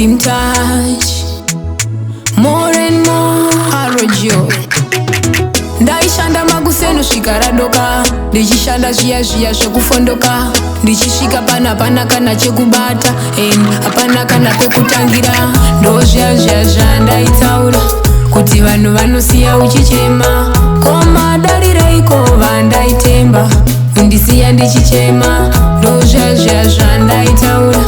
in touch more and more. Harojo ndaishanda maguseno zvikaradoka, ndichishanda zviya zviya zvekufondoka, ndichisvika pana kana chekubata and hapana kana pekutangira. Ndozviya zviya zvandaitaura kuti vanhu vanosiya uchichema, koma darireiko vandaitemba kundisiya ndichichema. Ndozviya zviya zvandaitaura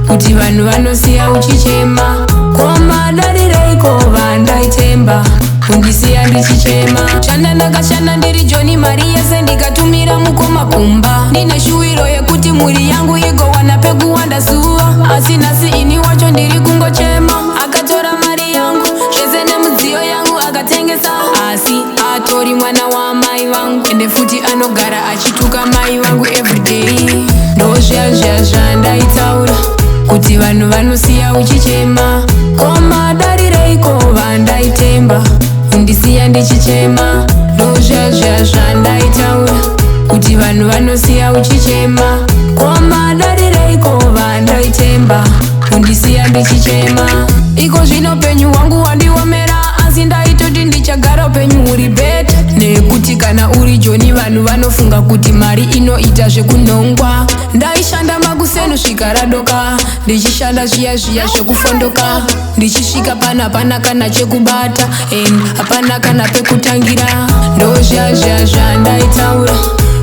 kuti vanhu vanosiya uchichema, koma darireiko vandaitemba kundisiya ndichichema. Shanda ndakashanda ndiri Joni mari yese ndikatumira mukoma kumba, ndine shuwiro yekuti mhuri yangu igowana pekuwanda zuva, asi nhasi ini wacho ndiri kungochema. Akatora mari yangu zvese nemudziyo yangu akatengesa, asi atori mwana wamai vangu ende futi anogara achituka mai vangu everyday. Ndozviya zviya zvandaitaura kuti vanhu vanosiya uchichema, koma darireiko vandaitemba kundisiya ndichichema. Ndozviya zviya zvandaitaura kuti vanhu vanosiya uchichema, koma darireiko vandaitemba kundisiya ndichichema. Iko zvino penyu wangu wandiomera, asi ndaitoti ndichagara upenyu huri beta, nekuti kana uri Joni vanhu vanofunga kuti mari inoita zvekunongwa. Ndaishanda maguseno zvikaradoka, ndichishanda zviya zviya zvekufondoka, ndichisvika pana kana chekubata and hapana kana pekutangira. Ndozviya zviya zvandaitaura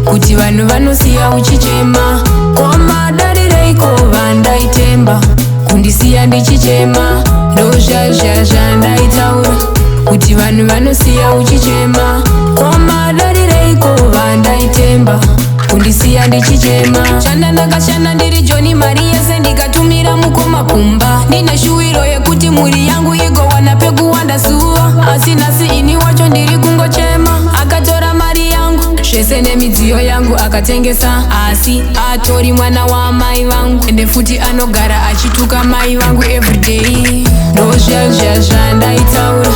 kuti vanhu vanosiya uchichema, koma darireiko vandaitemba kundisiya ndichichema. Ndozviya zviya zvandaitaura kuti vanhu vanosiya uchichema, koma darireiko vandaitemba kundisiya ndichichema. Shanda ndakashanda ndiri Joni mari yese ndikatumira mukoma kumba, ndine shuwiro yekuti mhuri yangu igowana pekuwanda zuva, asi nhasi ini wacho ndiri kungochema. Akatora mari yangu zvese nemidziyo yangu akatengesa, asi atori mwana wamai vangu ende futi anogara achituka mai vangu everyday. Ndozviya zviya zvandaitaura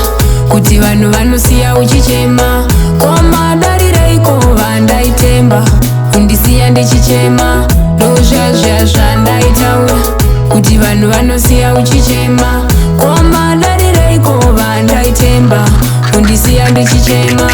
kuti vanhu vanosiya uchichema, koma darireiko vandaitemba kundisiya ndichichema. Ndozviya zviya zvandaitaura kuti vanhu vanosiya uchichema, koma darireiko vandaitemba kundisiya ndichichema.